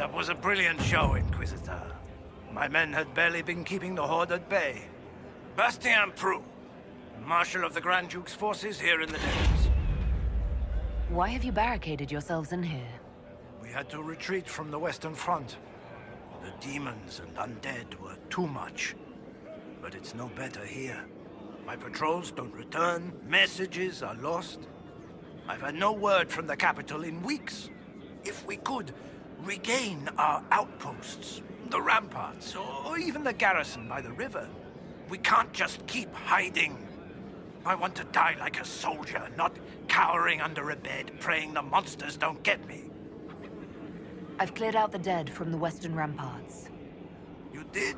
That was a brilliant show, Inquisitor. My men had barely been keeping the Horde at bay. Bastien Prou, Marshal of the Grand Duke's forces here in the Dales. Why have you barricaded yourselves in here? We had to retreat from the Western Front. The demons and undead were too much. But it's no better here. My patrols don't return, messages are lost. I've had no word from the capital in weeks. If we could regain our outposts, the ramparts, or even the garrison by the river, we can't just keep hiding. I want to die like a soldier, not cowering under a bed, praying the monsters don't get me. I've cleared out the dead from the western ramparts. You did?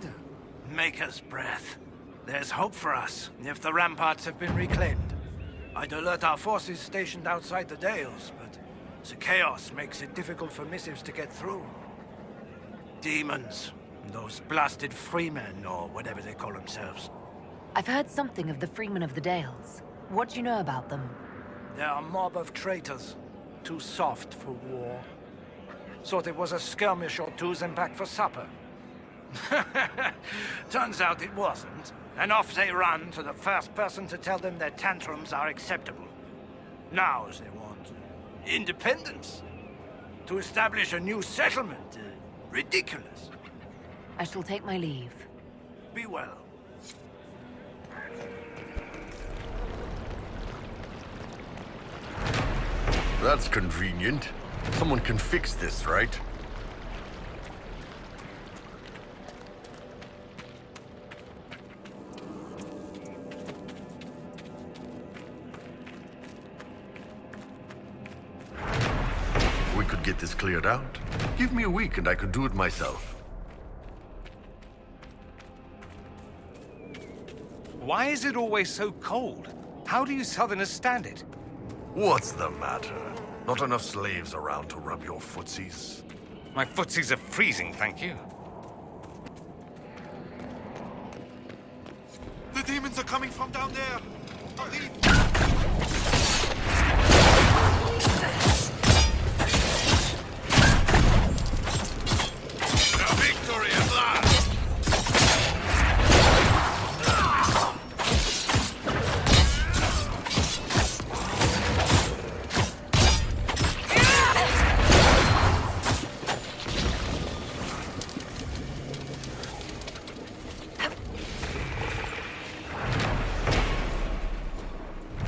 Maker's breath. There's hope for us, if the ramparts have been reclaimed. I'd alert our forces stationed outside the Dales, but the chaos makes it difficult for missives to get through. Demons. Those blasted freemen, or whatever they call themselves. I've heard something of the Freemen of the Dales. What do you know about them? They're a mob of traitors. Too soft for war. Thought it was a skirmish or two's and back for supper. Turns out it wasn't. And off they run to the first person to tell them their tantrums are acceptable. Now, as they want independence. To establish a new settlement. Ridiculous. I shall take my leave. Be well. That's convenient. Someone can fix this, right? We could get this cleared out. Give me a week and I could do it myself. Why is it always so cold? How do you Southerners stand it? What's the matter? Not enough slaves around to rub your footsies? My footsies are freezing, thank you. The demons are coming from down there! Hurry! The victory at last!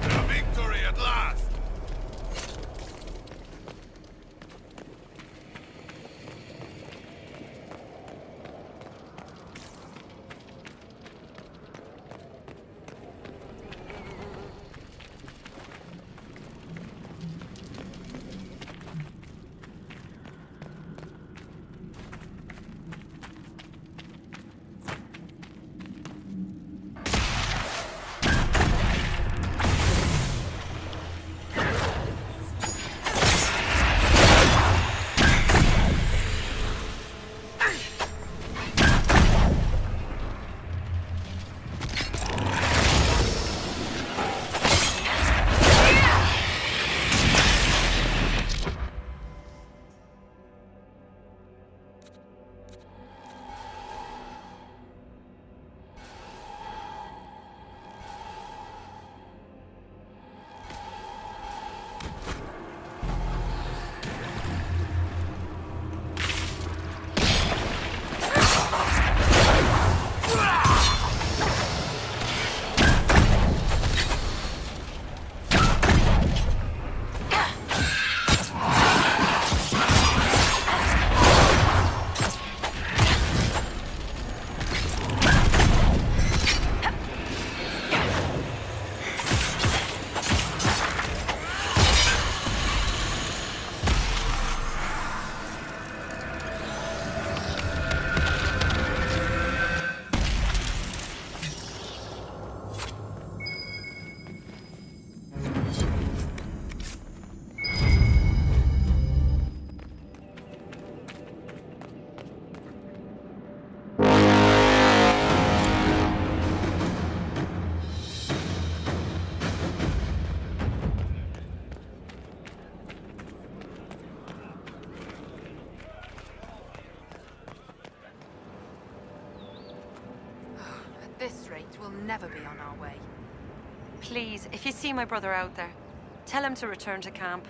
The victory this rate, we'll never be on our way. Please, if you see my brother out there, tell him to return to camp.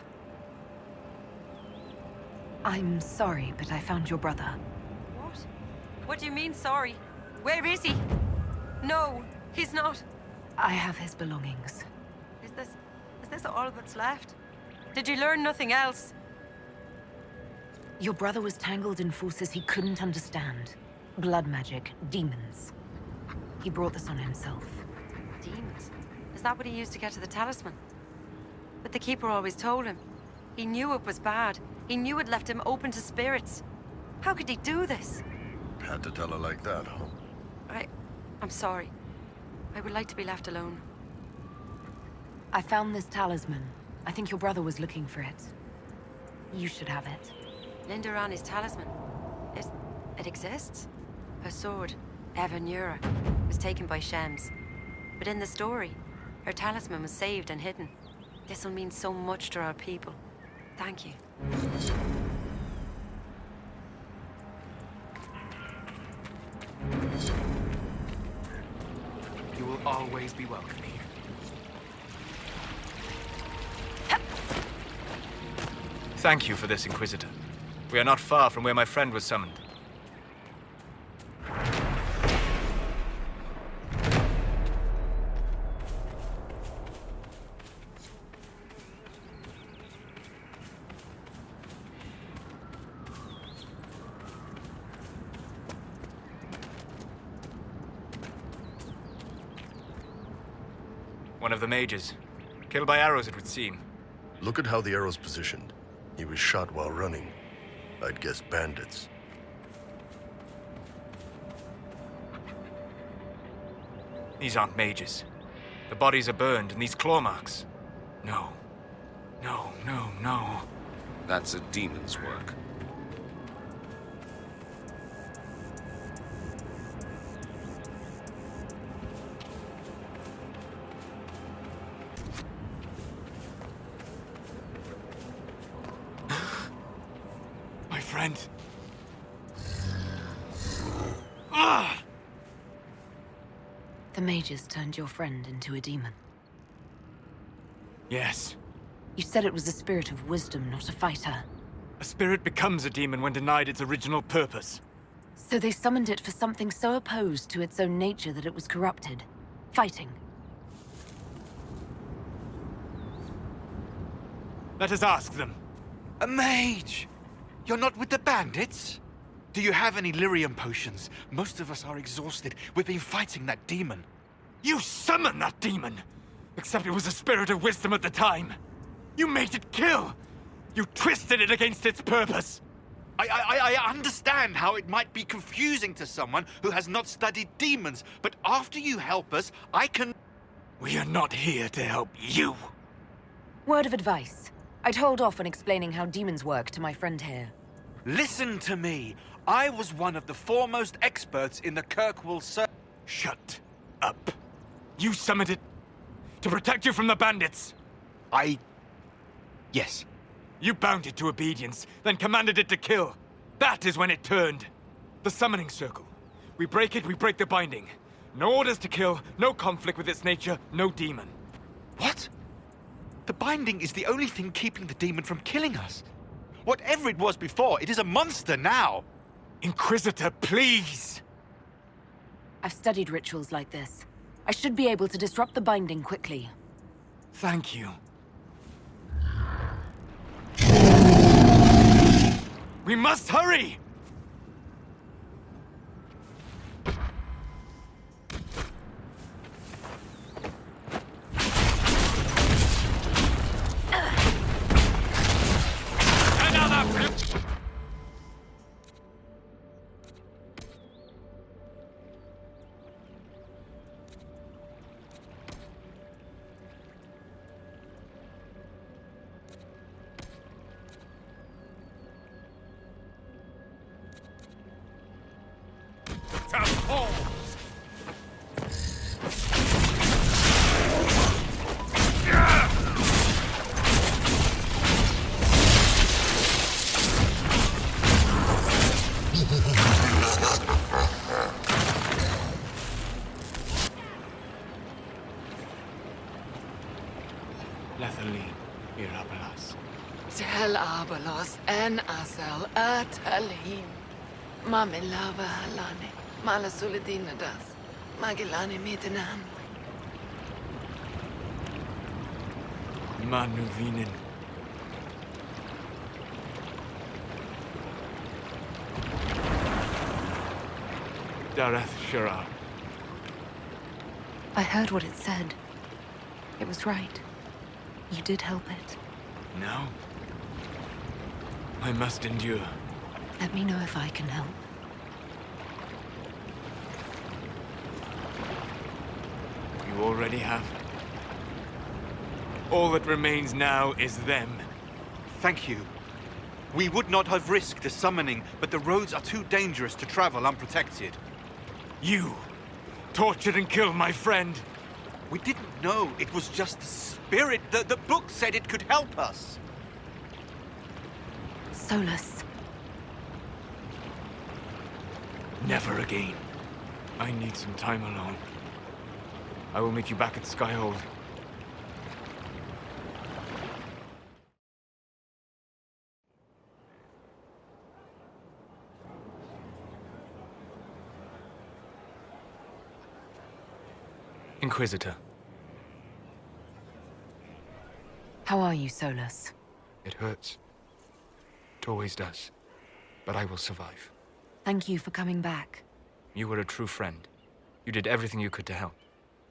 I'm sorry, but I found your brother. What? What do you mean, sorry? Where is he? No, he's not. I have his belongings. Is this all that's left? Did you learn nothing else? Your brother was tangled in forces he couldn't understand. Blood magic, demons. He brought this on himself. Demons? Is that what he used to get to the talisman? But the Keeper always told him. He knew it was bad. He knew it left him open to spirits. How could he do this? Had to tell her like that, huh? I'm sorry. I would like to be left alone. I found this talisman. I think your brother was looking for it. You should have it. Linda Rani's talisman. It exists? Her sword, Evanura, was taken by Shems. But in the story, her talisman was saved and hidden. This'll mean so much to our people. Thank you. You will always be welcome here. Thank you for this, Inquisitor. We are not far from where my friend was summoned. One of the mages. Killed by arrows, it would seem. Look at how the arrow's positioned. He was shot while running. I'd guess bandits. These aren't mages. The bodies are burned, and these claw marks. No. No, no, no. That's a demon's work. My friend. Ah! The mages turned your friend into a demon. Yes. You said it was a spirit of wisdom, not a fighter. A spirit becomes a demon when denied its original purpose. So they summoned it for something so opposed to its own nature that it was corrupted. Fighting. Let us ask them. A mage! You're not with the bandits? Do you have any lyrium potions? Most of us are exhausted. We've been fighting that demon. You summoned that demon! Except it was a spirit of wisdom at the time. You made it kill! You twisted it against its purpose! I understand how it might be confusing to someone who has not studied demons, but after you help us, I can... We are not here to help you. Word of advice. I'd hold off on explaining how demons work to my friend here. Listen to me. I was one of the foremost experts in the Kirkwall Shut up. You summoned it to protect you from the bandits. Yes. You bound it to obedience, then commanded it to kill. That is when it turned. The summoning circle. We break it, we break the binding. No orders to kill, no conflict with its nature, no demon. What? The binding is the only thing keeping the demon from killing us. Whatever it was before, it is a monster now. Inquisitor, please! I've studied rituals like this. I should be able to disrupt the binding quickly. Thank you. We must hurry! Al Abalos en Asel Atalim. Mamilava Halane. Malasuladinadas. Magilani Mitanam. Manuvinen. Dareth Shirar. I heard what it said. It was right. You did help it. Now? I must endure. Let me know if I can help. You already have. All that remains now is them. Thank you. We would not have risked the summoning, but the roads are too dangerous to travel unprotected. You tortured and killed my friend. We didn't know it was just the spirit. The book said it could help us. Solus. Never again. I need some time alone. I will meet you back at Skyhold. Inquisitor. How are you, Solus? It hurts. It always does. But I will survive. Thank you for coming back. You were a true friend. You did everything you could to help.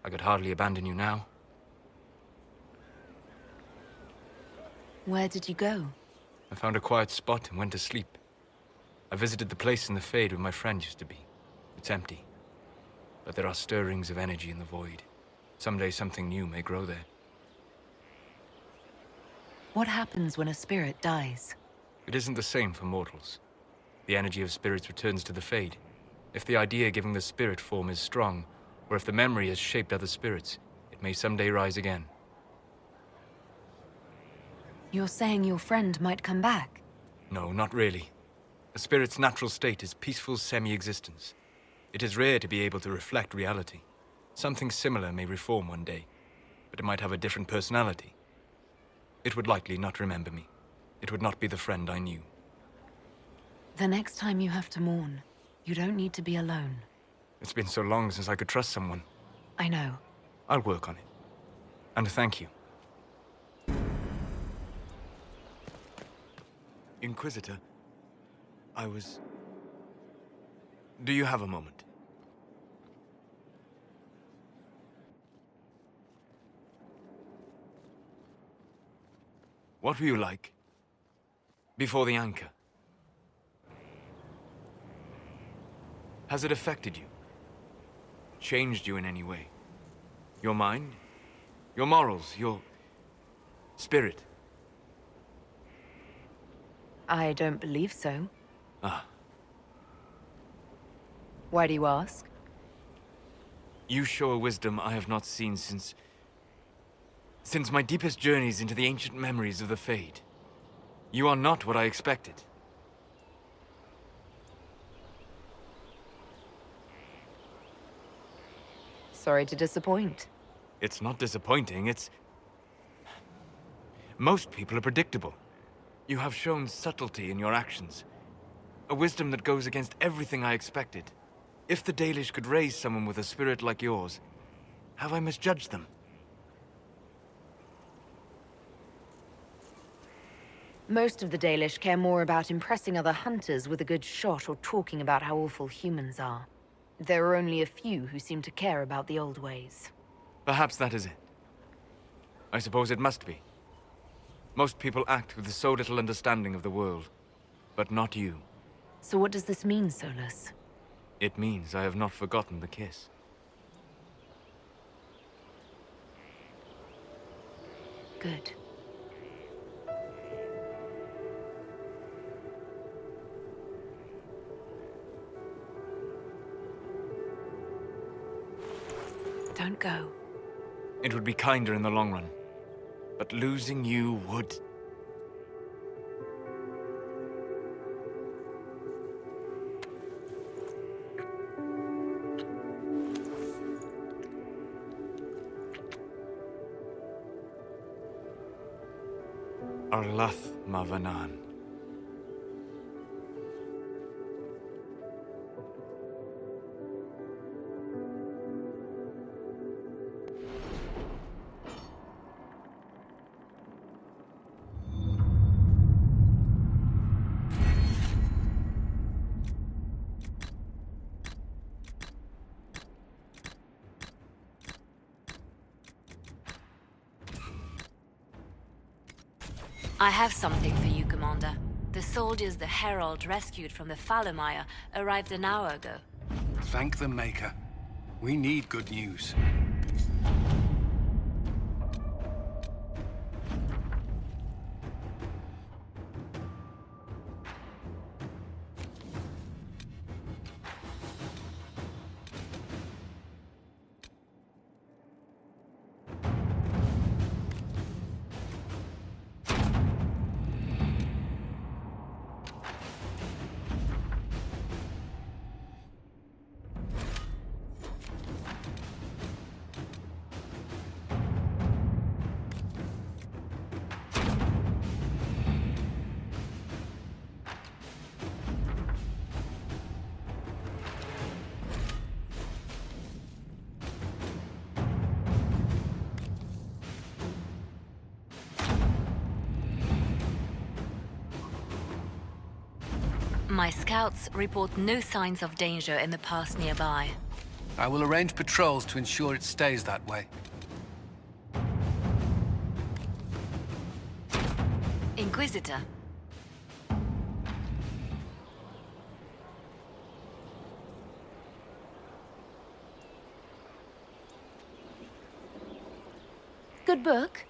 I could hardly abandon you now. Where did you go? I found a quiet spot and went to sleep. I visited the place in the Fade where my friend used to be. It's empty. But there are stirrings of energy in the void. Someday something new may grow there. What happens when a spirit dies? It isn't the same for mortals. The energy of spirits returns to the Fade. If the idea giving the spirit form is strong, or if the memory has shaped other spirits, it may someday rise again. You're saying your friend might come back? No, not really. A spirit's natural state is peaceful semi-existence. It is rare to be able to reflect reality. Something similar may reform one day, but it might have a different personality. It would likely not remember me. It would not be the friend I knew. The next time you have to mourn, you don't need to be alone. It's been so long since I could trust someone. I know. I'll work on it. And thank you. Inquisitor, Do you have a moment? What were you like before the anchor? Has it affected you? Changed you in any way? Your mind? Your morals? Your spirit? I don't believe so. Ah. Why do you ask? You show a wisdom I have not seen since my deepest journeys into the ancient memories of the Fade. You are not what I expected. Sorry to disappoint. It's not disappointing, it's... Most people are predictable. You have shown subtlety in your actions. A wisdom that goes against everything I expected. If the Dalish could raise someone with a spirit like yours, have I misjudged them? Most of the Dalish care more about impressing other hunters with a good shot or talking about how awful humans are. There are only a few who seem to care about the old ways. Perhaps that is it. I suppose it must be. Most people act with so little understanding of the world, but not you. So what does this mean, Solus? It means I have not forgotten the kiss. Good. Don't go. It would be kinder in the long run. But losing you would... Arlath Mavanan. I have something for you, Commander. The soldiers the Herald rescued from the Fallermire arrived an hour ago. Thank the Maker. We need good news. My scouts report no signs of danger in the pass nearby. I will arrange patrols to ensure it stays that way. Inquisitor. Good book?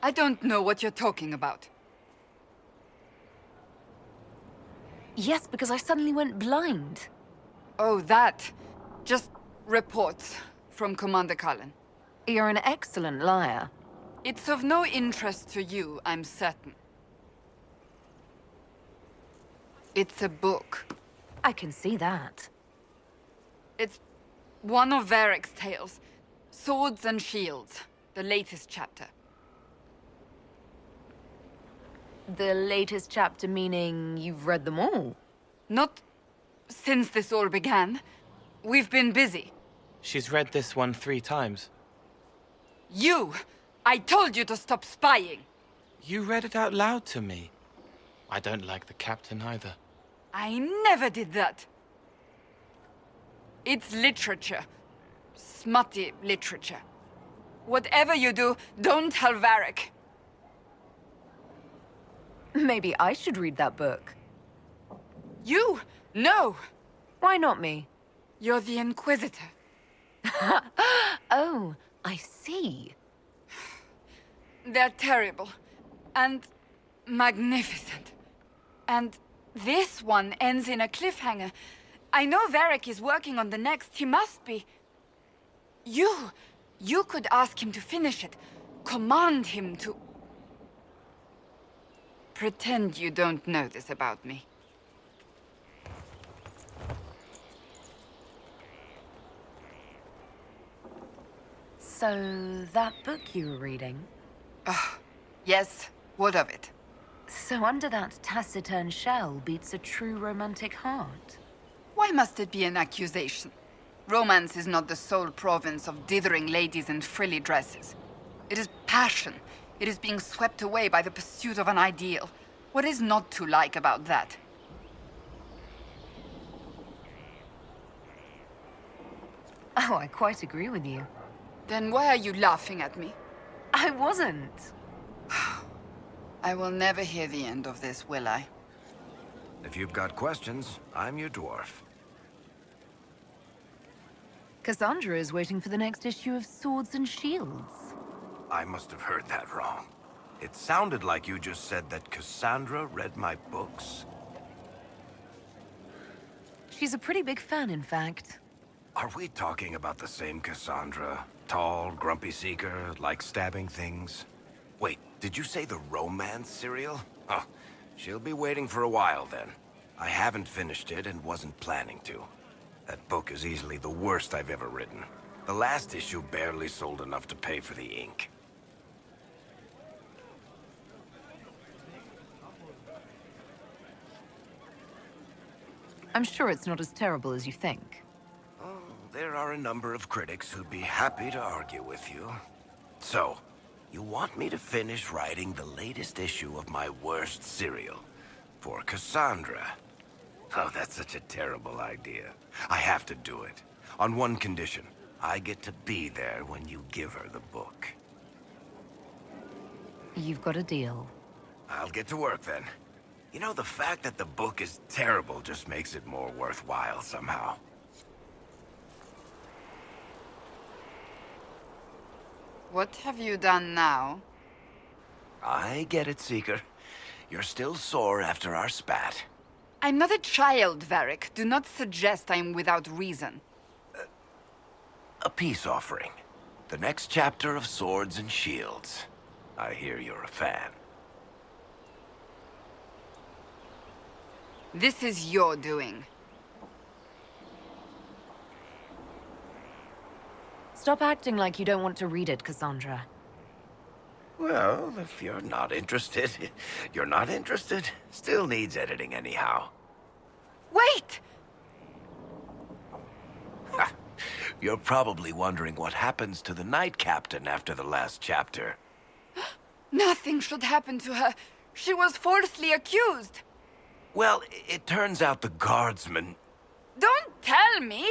I don't know what you're talking about. Yes, because I suddenly went blind. Oh, that. Just reports from Commander Cullen. You're an excellent liar. It's of no interest to you, I'm certain. It's a book. I can see that. It's one of Varric's tales. Swords and Shields, the latest chapter. The latest chapter meaning you've read them all? Not since this all began. We've been busy. She's read this one 3 times. You! I told you to stop spying! You read it out loud to me. I don't like the captain either. I never did that. It's literature. Smutty literature. Whatever you do, don't tell Varric. Maybe I should read that book. You? No! Why not me? You're the Inquisitor. Oh, I see. They're terrible. And magnificent. And this one ends in a cliffhanger. I know Varric is working on the next. He must be. You could ask him to finish it. Command him to... Pretend you don't know this about me. So, that book you were reading? Yes, what of it? So under that taciturn shell beats a true romantic heart. Why must it be an accusation? Romance is not the sole province of dithering ladies in frilly dresses. It is passion. It is being swept away by the pursuit of an ideal. What is not to like about that? Oh, I quite agree with you. Then why are you laughing at me? I wasn't. I will never hear the end of this, will I? If you've got questions, I'm your dwarf. Cassandra is waiting for the next issue of Swords and Shields. I must have heard that wrong. It sounded like you just said that Cassandra read my books. She's a pretty big fan, in fact. Are we talking about the same Cassandra? Tall, grumpy seeker, like stabbing things? Wait, did you say the romance serial? Oh, she'll be waiting for a while then. I haven't finished it and wasn't planning to. That book is easily the worst I've ever written. The last issue barely sold enough to pay for the ink. I'm sure it's not as terrible as you think. Oh, there are a number of critics who'd be happy to argue with you. So, you want me to finish writing the latest issue of my worst serial for Cassandra? Oh, that's such a terrible idea. I have to do it. On one condition. I get to be there when you give her the book. You've got a deal. I'll get to work then. You know, the fact that the book is terrible just makes it more worthwhile somehow. What have you done now? I get it, Seeker. You're still sore after our spat. I'm not a child, Varric. Do not suggest I am without reason. A peace offering. The next chapter of Swords and Shields. I hear you're a fan. This is your doing. Stop acting like you don't want to read it, Cassandra. Well, if you're not interested, you're not interested. Still needs editing anyhow. Wait! You're probably wondering what happens to the Knight Captain after the last chapter. Nothing should happen to her. She was falsely accused. Well, it turns out the guardsman... Don't tell me!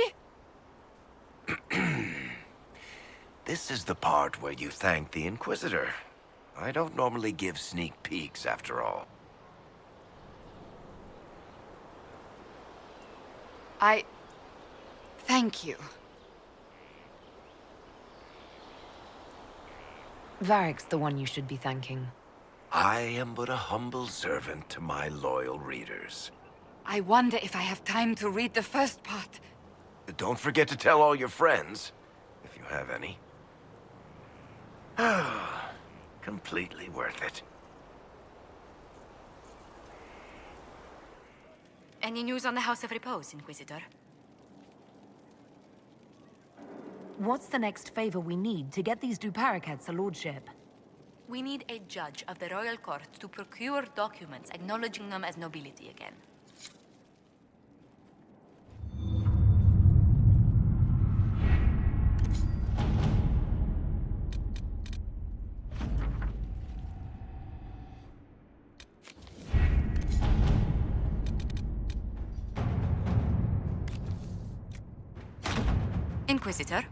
This is the part where you thank the Inquisitor. I don't normally give sneak peeks, after all. Thank you. Varric's the one you should be thanking. I am but a humble servant to my loyal readers. I wonder if I have time to read the first part. Don't forget to tell all your friends, if you have any. Completely worth it. Any news on the House of Repose, Inquisitor? What's the next favor we need to get these Duparacats a lordship? We need a judge of the royal court to procure documents acknowledging them as nobility again. Inquisitor?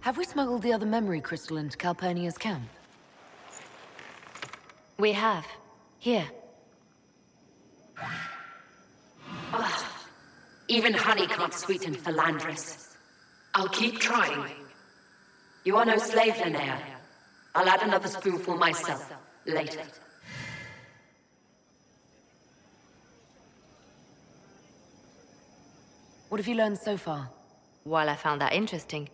Have we smuggled the other memory crystal into Calpurnia's camp? We have. Here. Ugh. Even honey can't sweeten Philandris. I'll keep trying. You are no slave, Linnea. I'll add another spoonful myself, later. What have you learned so far? While I found that interesting,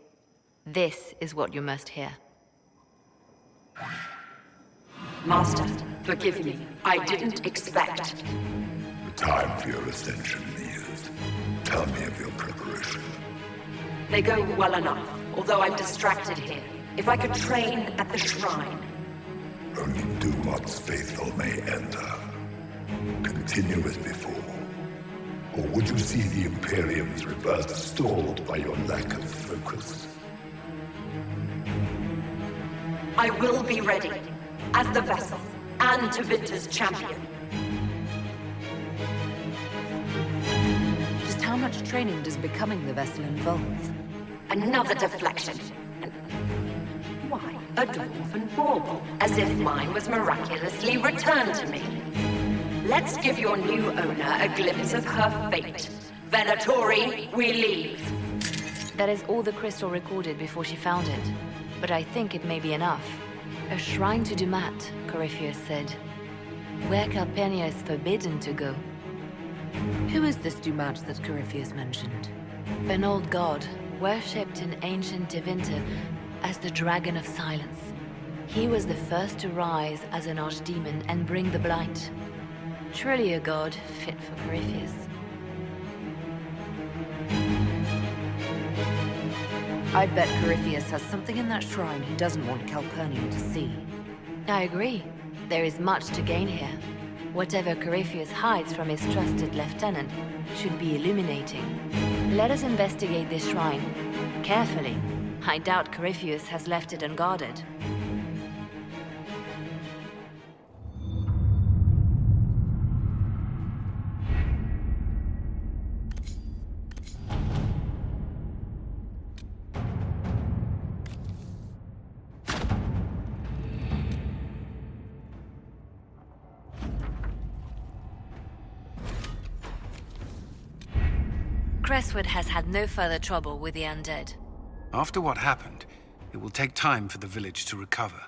this is what you must hear. Master, forgive me. I didn't expect. The time for your ascension is. Tell me of your preparation. They go well enough, although I'm distracted here. If I could train at the shrine. Only Dumat's faithful may enter. Continue as before. Or would you see the Imperium's rebirth stalled by your lack of focus? I will be ready, as the vessel, and Tevinter's champion. Just how much training does becoming the vessel involve? Another deflection. Why, a dwarven bauble, as if mine was miraculously returned to me. Let's give your new owner a glimpse of her fate. Venatori, we leave. That is all the crystal recorded before she found it. But I think it may be enough. A shrine to Dumat, Corypheus said. Where Calpurnia is forbidden to go. Who is this Dumat that Corypheus mentioned? An old god, worshipped in ancient Tevinter as the Dragon of Silence. He was the first to rise as an archdemon and bring the blight. Truly a god fit for Corypheus. I bet Corypheus has something in that shrine he doesn't want Calpurnia to see. I agree. There is much to gain here. Whatever Corypheus hides from his trusted lieutenant should be illuminating. Let us investigate this shrine. Carefully. I doubt Corypheus has left it unguarded. Crestwood has had no further trouble with the undead. After what happened, it will take time for the village to recover.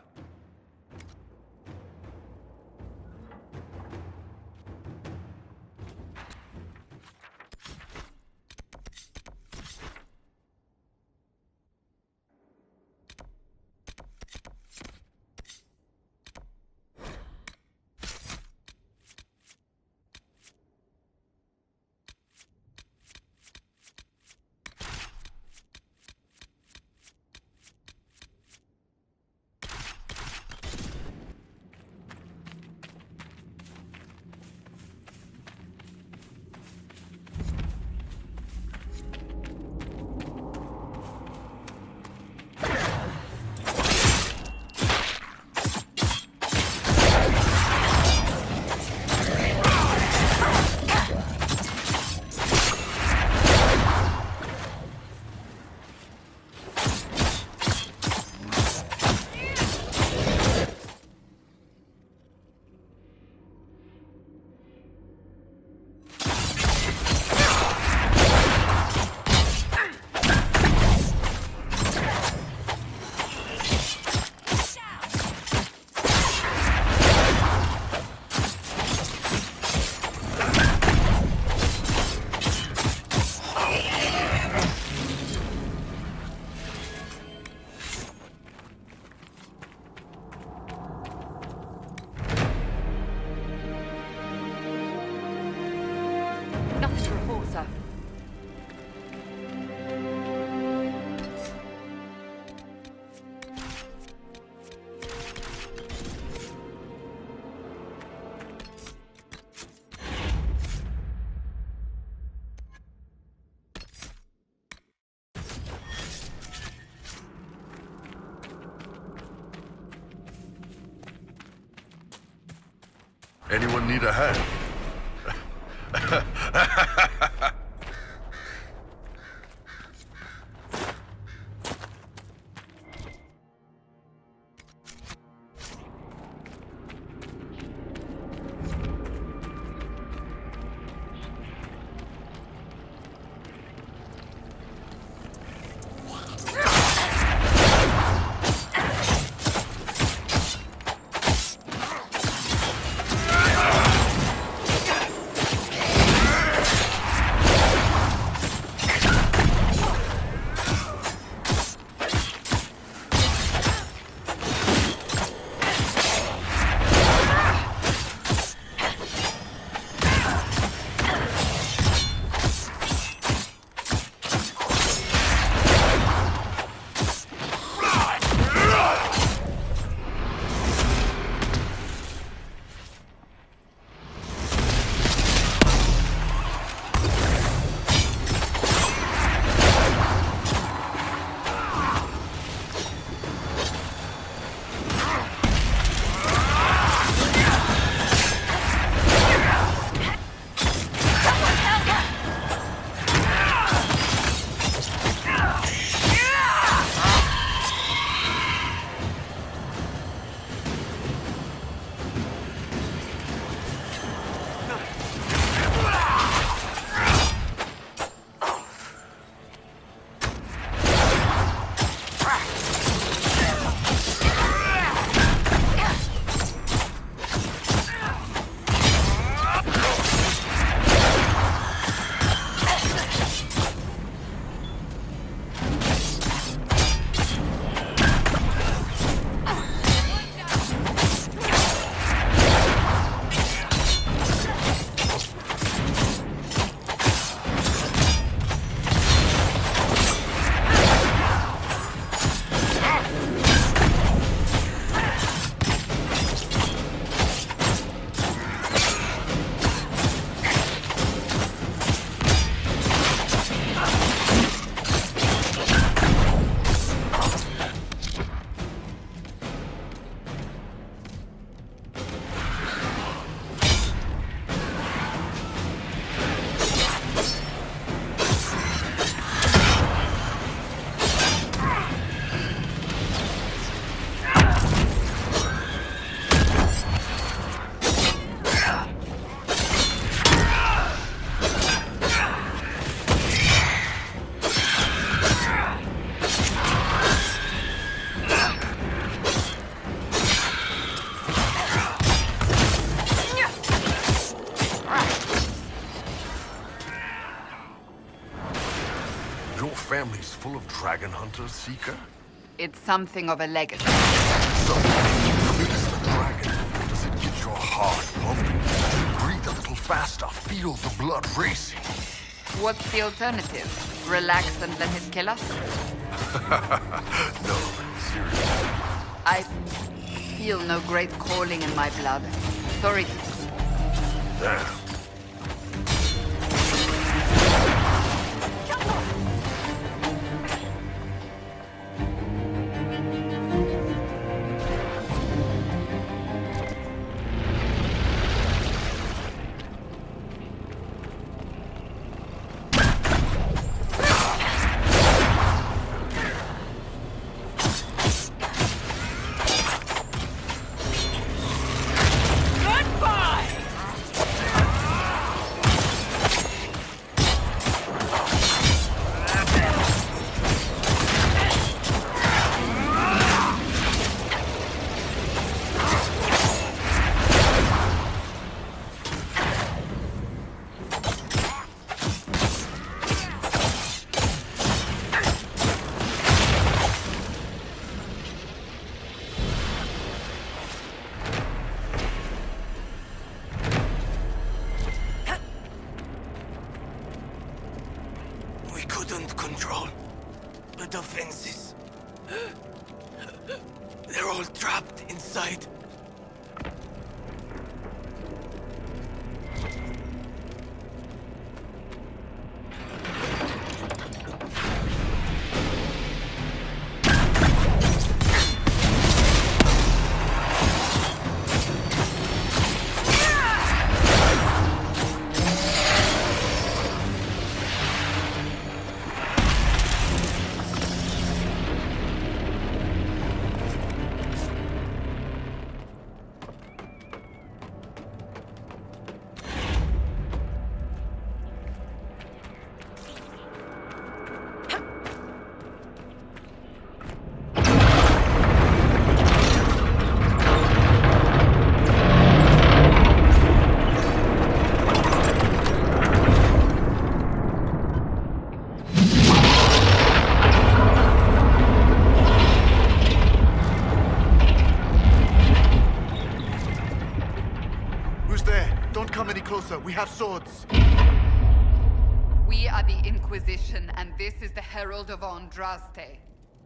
Nothing to report, sir. Anyone need a hand? full of dragon hunters, Seeker? It's something of a legacy. So, face the dragon. Does it get your heart pumping? Breathe a little faster. Feel the blood racing. What's the alternative? Relax and let it kill us? No, seriously. I feel no great calling in my blood. Sorry to... Damn. We couldn't control the defenses. They're all trapped inside. We have swords. We are the Inquisition, and this is the Herald of Andraste.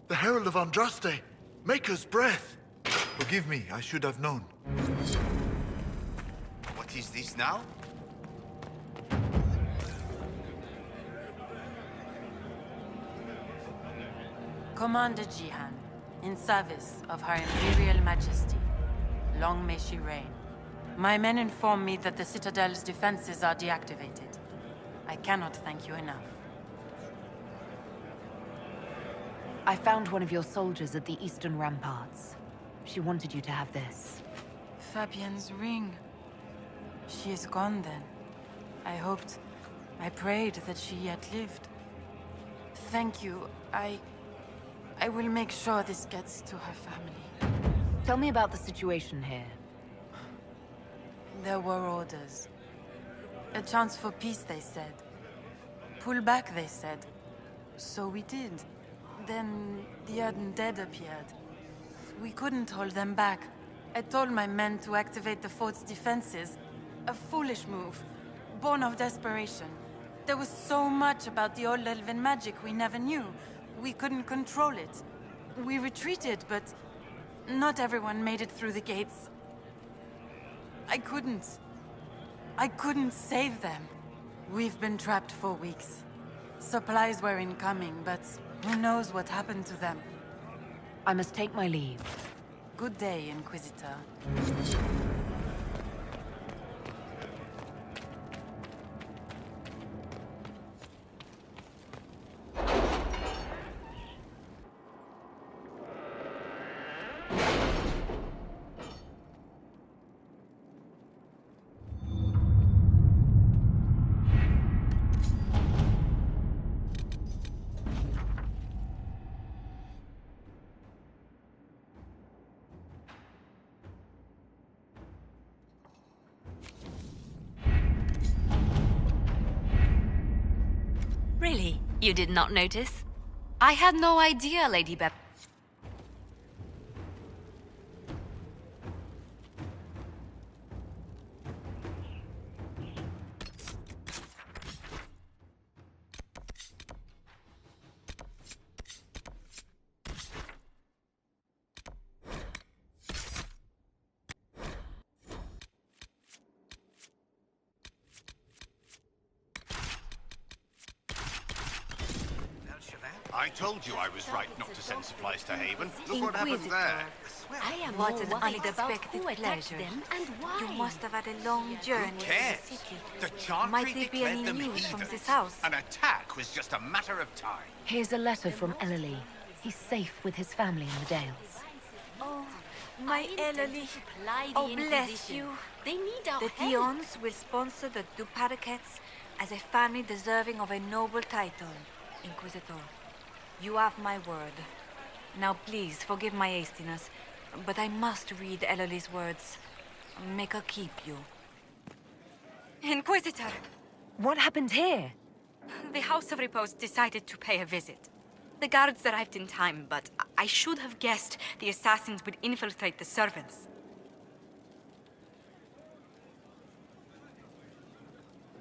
The Herald of Andraste? Maker's breath! Forgive me, I should have known. What is this now? Commander Jihan, in service of Her Imperial Majesty. Long may she reign. My men inform me that the Citadel's defenses are deactivated. I cannot thank you enough. I found one of your soldiers at the eastern ramparts. She wanted you to have this. Fabienne's ring. She is gone then. I prayed that she yet lived. Thank you. I will make sure this gets to her family. Tell me about the situation here. There were orders. A chance for peace, they said. Pull back, they said. So we did. Then the undead appeared. We couldn't hold them back. I told my men to activate the fort's defenses. A foolish move, born of desperation. There was so much about the old elven magic we never knew. We couldn't control it. We retreated, but not everyone made it through the gates. I couldn't save them. We've been trapped for weeks. Supplies were incoming, but who knows what happened to them. I must take my leave. Good day, Inquisitor. Really? You did not notice? I had no idea, Lady Bep. I told you I was right not to send supplies to Haven. Look what happened there. I am What more an worried unexpected about who attacked pleasure. them and why. You must have had a long journey to the Cares? city. The Chantry Might there be any declared them news from heathens. this house? An attack was just a matter of time. Here's a letter from Ellerly. He's safe with his family in the Dales. Oh, my Ellerly. Supply the Oh, bless Inquisition. you. They need our The help. Dions will sponsor the Duparakets as a family deserving of a noble title, Inquisitor. You have my word. Now please, forgive my hastiness, but I must read Ellerly's words. Make her keep you. Inquisitor! What happened here? The House of Repose decided to pay a visit. The guards arrived in time, but I should have guessed the assassins would infiltrate the servants.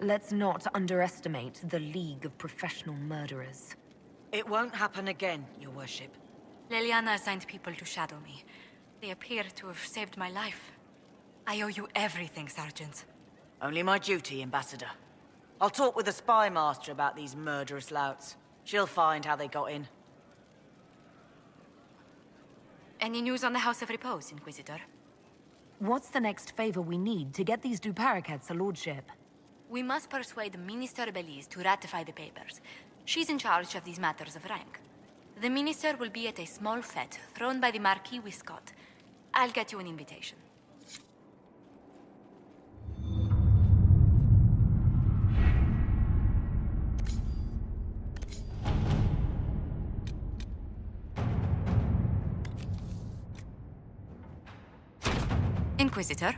Let's not underestimate the League of Professional Murderers. It won't happen again, Your Worship. Leliana assigned people to shadow me. They appear to have saved my life. I owe you everything, Sergeant. Only my duty, Ambassador. I'll talk with the spy master about these murderous louts. She'll find how they got in. Any news on the House of Repose, Inquisitor? What's the next favor we need to get these Duparakets a lordship? We must persuade Minister Belize to ratify the papers. She's in charge of these matters of rank. The minister will be at a small fete thrown by the Marquis Wiscott. I'll get you an invitation. Inquisitor?